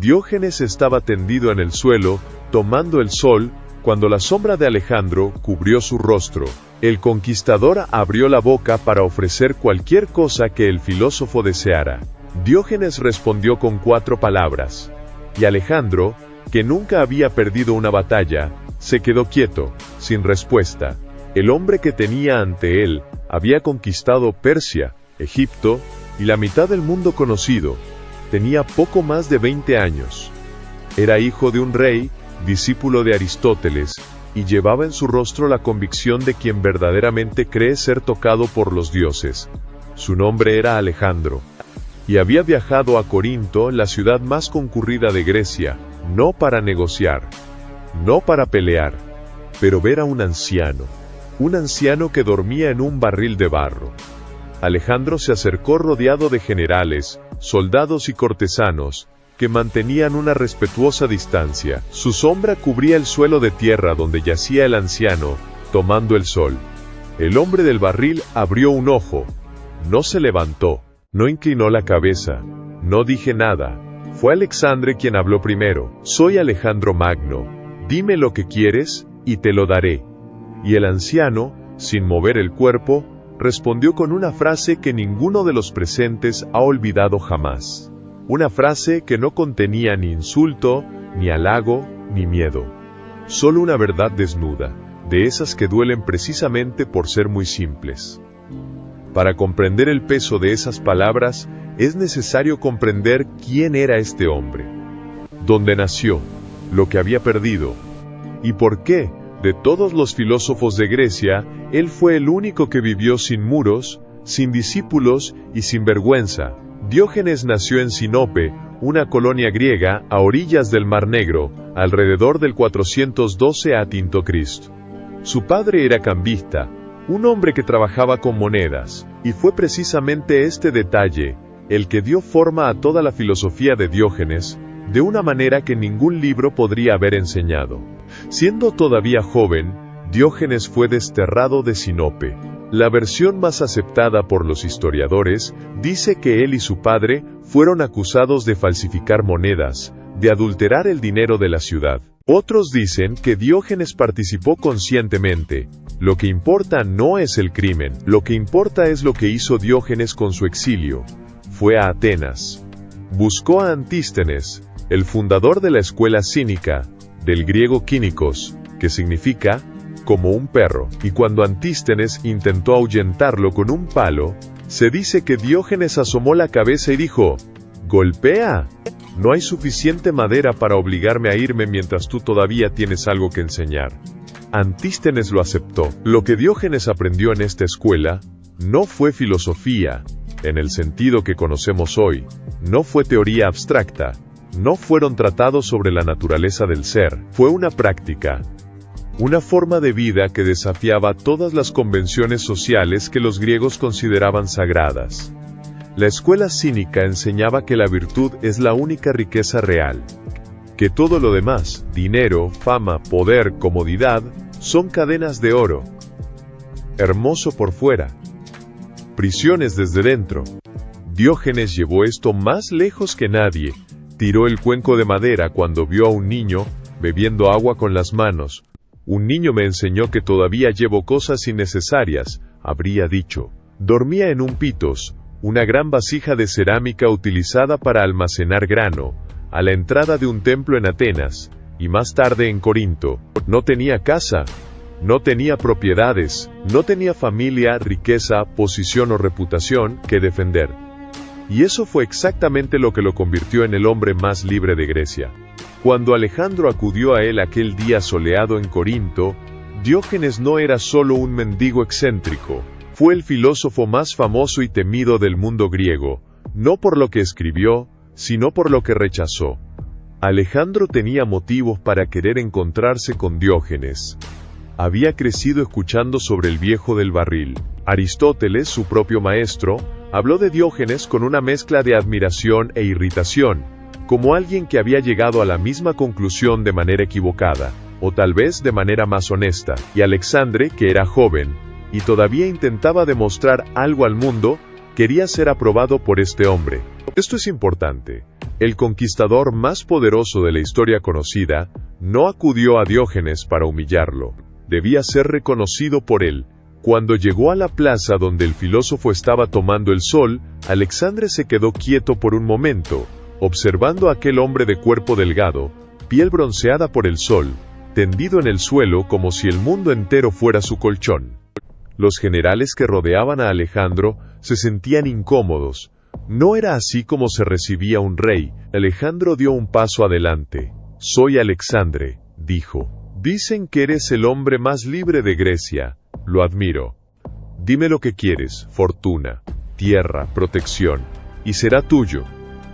Diógenes estaba tendido en el suelo, tomando el sol, cuando la sombra de Alejandro cubrió su rostro. El conquistador abrió la boca para ofrecer cualquier cosa que el filósofo deseara. Diógenes respondió con 4 palabras. Y Alejandro, que nunca había perdido una batalla, se quedó quieto, sin respuesta. El hombre que tenía ante él había conquistado Persia, Egipto y la mitad del mundo conocido. Tenía poco más de 20 años. Era hijo de un rey, discípulo de Aristóteles, y llevaba en su rostro la convicción de quien verdaderamente cree ser tocado por los dioses. Su nombre era Alejandro, y había viajado a Corinto, la ciudad más concurrida de Grecia, no para negociar, no para pelear, pero ver a un anciano que dormía en un barril de barro. Alejandro se acercó rodeado de generales, soldados y cortesanos, que mantenían una respetuosa distancia. Su sombra cubría el suelo de tierra donde yacía el anciano, tomando el sol. El hombre del barril abrió un ojo. No se levantó, no inclinó la cabeza, no dije nada. Fue Alexandre quien habló primero. Soy Alejandro Magno. Dime lo que quieres, y te lo daré. Y el anciano, sin mover el cuerpo, respondió con una frase que ninguno de los presentes ha olvidado jamás. Una frase que no contenía ni insulto, ni halago, ni miedo. Solo una verdad desnuda, de esas que duelen precisamente por ser muy simples. Para comprender el peso de esas palabras, es necesario comprender quién era este hombre, dónde nació, lo que había perdido, y por qué, de todos los filósofos de Grecia, él fue el único que vivió sin muros, sin discípulos y sin vergüenza. Diógenes nació en Sinope, una colonia griega, a orillas del Mar Negro, alrededor del 412 a.C. Su padre era cambista, un hombre que trabajaba con monedas, y fue precisamente este detalle, el que dio forma a toda la filosofía de Diógenes, de una manera que ningún libro podría haber enseñado. Siendo todavía joven, Diógenes fue desterrado de Sinope. La versión más aceptada por los historiadores dice que él y su padre fueron acusados de falsificar monedas, de adulterar el dinero de la ciudad. Otros dicen que Diógenes participó conscientemente. Lo que importa no es el crimen, lo que importa es lo que hizo Diógenes con su exilio. Fue a Atenas. Buscó a Antístenes, el fundador de la escuela cínica, del griego kínikos, que significa como un perro, y cuando Antístenes intentó ahuyentarlo con un palo, se dice que Diógenes asomó la cabeza y dijo: «¡Golpea! No hay suficiente madera para obligarme a irme mientras tú todavía tienes algo que enseñar». Antístenes lo aceptó. Lo que Diógenes aprendió en esta escuela no fue filosofía, en el sentido que conocemos hoy, no fue teoría abstracta, no fueron tratados sobre la naturaleza del ser, fue una práctica, una forma de vida que desafiaba todas las convenciones sociales que los griegos consideraban sagradas. La escuela cínica enseñaba que la virtud es la única riqueza real, que todo lo demás, dinero, fama, poder, comodidad, son cadenas de oro. Hermoso por fuera, prisiones desde dentro. Diógenes llevó esto más lejos que nadie. Tiró el cuenco de madera cuando vio a un niño bebiendo agua con las manos. Un niño me enseñó que todavía llevo cosas innecesarias, habría dicho. Dormía en un pitos, una gran vasija de cerámica utilizada para almacenar grano, a la entrada de un templo en Atenas, y más tarde en Corinto. No tenía casa, no tenía propiedades, no tenía familia, riqueza, posición o reputación que defender. Y eso fue exactamente lo que lo convirtió en el hombre más libre de Grecia. Cuando Alejandro acudió a él aquel día soleado en Corinto, Diógenes no era solo un mendigo excéntrico, fue el filósofo más famoso y temido del mundo griego, no por lo que escribió, sino por lo que rechazó. Alejandro tenía motivos para querer encontrarse con Diógenes. Había crecido escuchando sobre el viejo del barril. Aristóteles, su propio maestro, habló de Diógenes con una mezcla de admiración e irritación, como alguien que había llegado a la misma conclusión de manera equivocada, o tal vez de manera más honesta, y Alexandre, que era joven, y todavía intentaba demostrar algo al mundo, quería ser aprobado por este hombre. Esto es importante. El conquistador más poderoso de la historia conocida no acudió a Diógenes para humillarlo. Debía ser reconocido por él. Cuando llegó a la plaza donde el filósofo estaba tomando el sol, Alexandre se quedó quieto por un momento, observando a aquel hombre de cuerpo delgado, piel bronceada por el sol, tendido en el suelo como si el mundo entero fuera su colchón. Los generales que rodeaban a Alejandro se sentían incómodos. No era así como se recibía un rey. Alejandro dio un paso adelante. «Soy Alexandre», dijo. «Dicen que eres el hombre más libre de Grecia. Lo admiro. Dime lo que quieres, fortuna, tierra, protección, y será tuyo».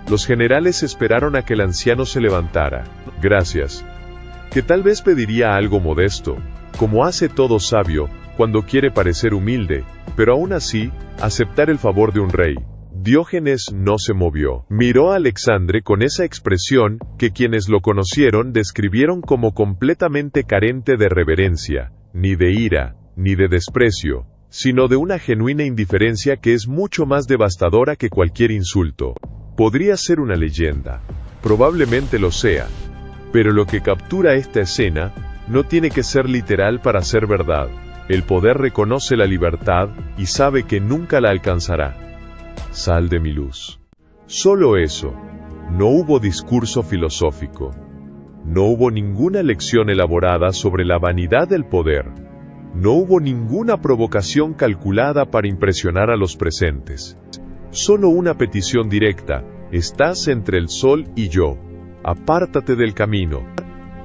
Los generales esperaron a que el anciano se levantara. «Gracias». Que tal vez pediría algo modesto, como hace todo sabio cuando quiere parecer humilde, pero aún así, aceptar el favor de un rey. Diógenes no se movió. Miró a Alexandre con esa expresión que quienes lo conocieron describieron como completamente carente de reverencia, ni de ira, ni de desprecio, sino de una genuina indiferencia que es mucho más devastadora que cualquier insulto. Podría ser una leyenda, probablemente lo sea, pero lo que captura esta escena no tiene que ser literal para ser verdad. El poder reconoce la libertad y sabe que nunca la alcanzará. Sal de mi luz. Solo eso. No hubo discurso filosófico. No hubo ninguna lección elaborada sobre la vanidad del poder. No hubo ninguna provocación calculada para impresionar a los presentes. Solo una petición directa: estás entre el sol y yo. Apártate del camino.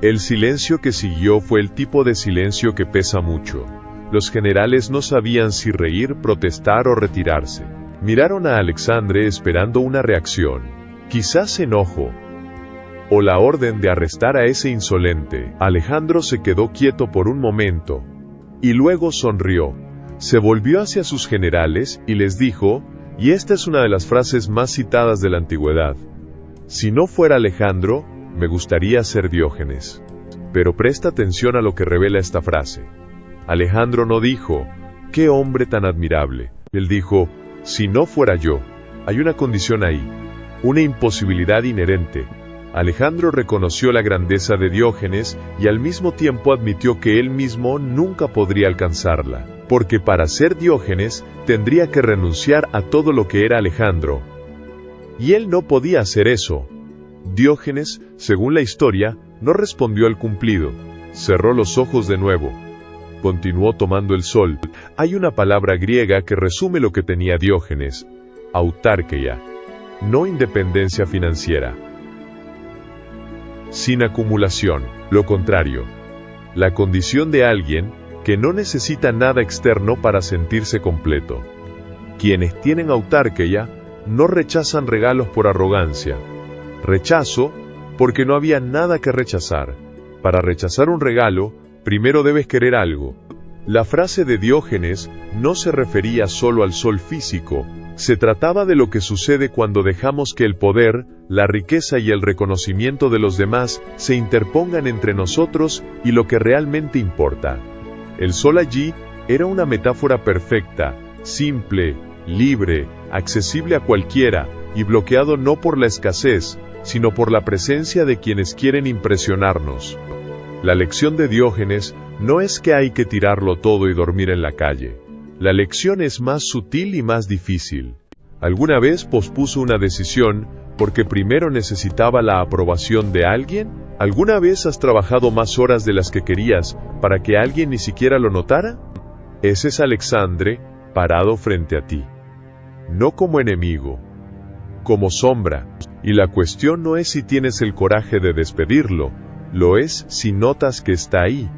El silencio que siguió fue el tipo de silencio que pesa mucho. Los generales no sabían si reír, protestar o retirarse. Miraron a Alexandre esperando una reacción, quizás enojo, o la orden de arrestar a ese insolente. Alejandro se quedó quieto por un momento, y luego sonrió. Se volvió hacia sus generales y les dijo, y esta es una de las frases más citadas de la antigüedad: si no fuera Alejandro, me gustaría ser Diógenes. Pero presta atención a lo que revela esta frase. Alejandro no dijo, «¡Qué hombre tan admirable!». Él dijo, «Si no fuera yo». Hay una condición ahí, una imposibilidad inherente. Alejandro reconoció la grandeza de Diógenes y al mismo tiempo admitió que él mismo nunca podría alcanzarla, porque para ser Diógenes tendría que renunciar a todo lo que era Alejandro. Y él no podía hacer eso. Diógenes, según la historia, no respondió al cumplido. Cerró los ojos de nuevo. Continuó tomando el sol. Hay una palabra griega que resume lo que tenía Diógenes: autarkeia, no independencia financiera. Sin acumulación, lo contrario. La condición de alguien que no necesita nada externo para sentirse completo. Quienes tienen autarkeia no rechazan regalos por arrogancia. Rechazo porque no había nada que rechazar. Para rechazar un regalo, primero debes querer algo. La frase de Diógenes no se refería solo al sol físico, se trataba de lo que sucede cuando dejamos que el poder, la riqueza y el reconocimiento de los demás se interpongan entre nosotros y lo que realmente importa. El sol allí era una metáfora perfecta, simple, libre, accesible a cualquiera, y bloqueado no por la escasez, sino por la presencia de quienes quieren impresionarnos. La lección de Diógenes no es que hay que tirarlo todo y dormir en la calle. La lección es más sutil y más difícil. ¿Alguna vez pospuso una decisión porque primero necesitaba la aprobación de alguien? ¿Alguna vez has trabajado más horas de las que querías para que alguien ni siquiera lo notara? Ese es Alexandre, parado frente a ti. No como enemigo, como sombra. Y la cuestión no es si tienes el coraje de despedirlo, lo es si notas que está ahí.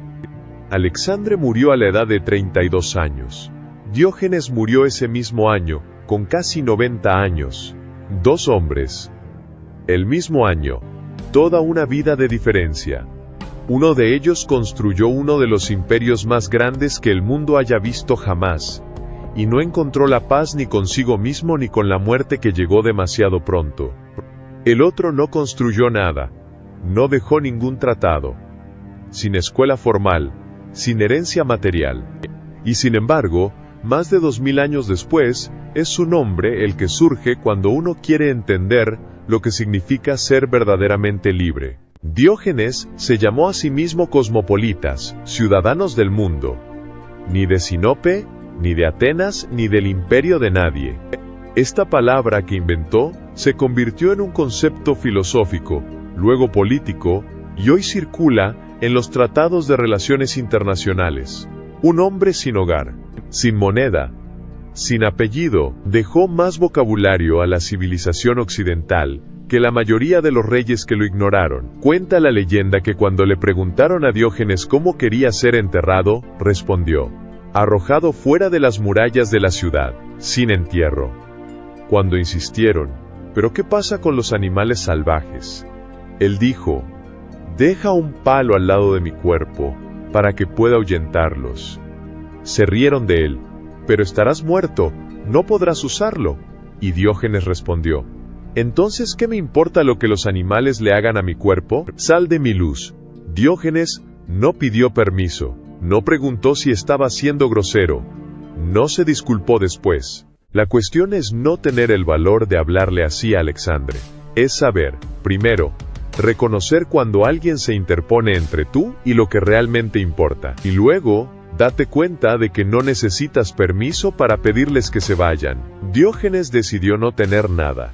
Alexandre murió a la edad de 32 años. Diógenes murió ese mismo año, con casi 90 años. Dos hombres. El mismo año. Toda una vida de diferencia. Uno de ellos construyó uno de los imperios más grandes que el mundo haya visto jamás, y no encontró la paz ni consigo mismo ni con la muerte que llegó demasiado pronto. El otro no construyó nada, no dejó ningún tratado, sin escuela formal, sin herencia material. Y sin embargo, más de 2000 años después, es su nombre el que surge cuando uno quiere entender lo que significa ser verdaderamente libre. Diógenes se llamó a sí mismo cosmopolitas, ciudadanos del mundo. Ni de Sinope, ni de Atenas, ni del imperio de nadie. Esta palabra que inventó se convirtió en un concepto filosófico, luego político, y hoy circula en los tratados de relaciones internacionales. Un hombre sin hogar, sin moneda, sin apellido, dejó más vocabulario a la civilización occidental que la mayoría de los reyes que lo ignoraron. Cuenta la leyenda que cuando le preguntaron a Diógenes cómo quería ser enterrado, respondió: arrojado fuera de las murallas de la ciudad, sin entierro. Cuando insistieron: ¿pero qué pasa con los animales salvajes?, él dijo: deja un palo al lado de mi cuerpo, para que pueda ahuyentarlos. Se rieron de él: pero estarás muerto, no podrás usarlo. Y Diógenes respondió: ¿entonces qué me importa lo que los animales le hagan a mi cuerpo? Sal de mi luz. Diógenes no pidió permiso, no preguntó si estaba siendo grosero, no se disculpó después. La cuestión es no tener el valor de hablarle así a Alexandre. Es saber, primero, reconocer cuando alguien se interpone entre tú y lo que realmente importa, y luego, date cuenta de que no necesitas permiso para pedirles que se vayan. Diógenes decidió no tener nada.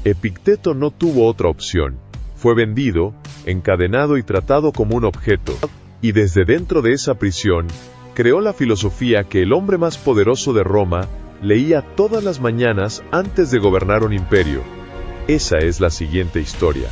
Epicteto no tuvo otra opción. Fue vendido, encadenado y tratado como un objeto. Y desde dentro de esa prisión, creó la filosofía que el hombre más poderoso de Roma leía todas las mañanas antes de gobernar un imperio. Esa es la siguiente historia.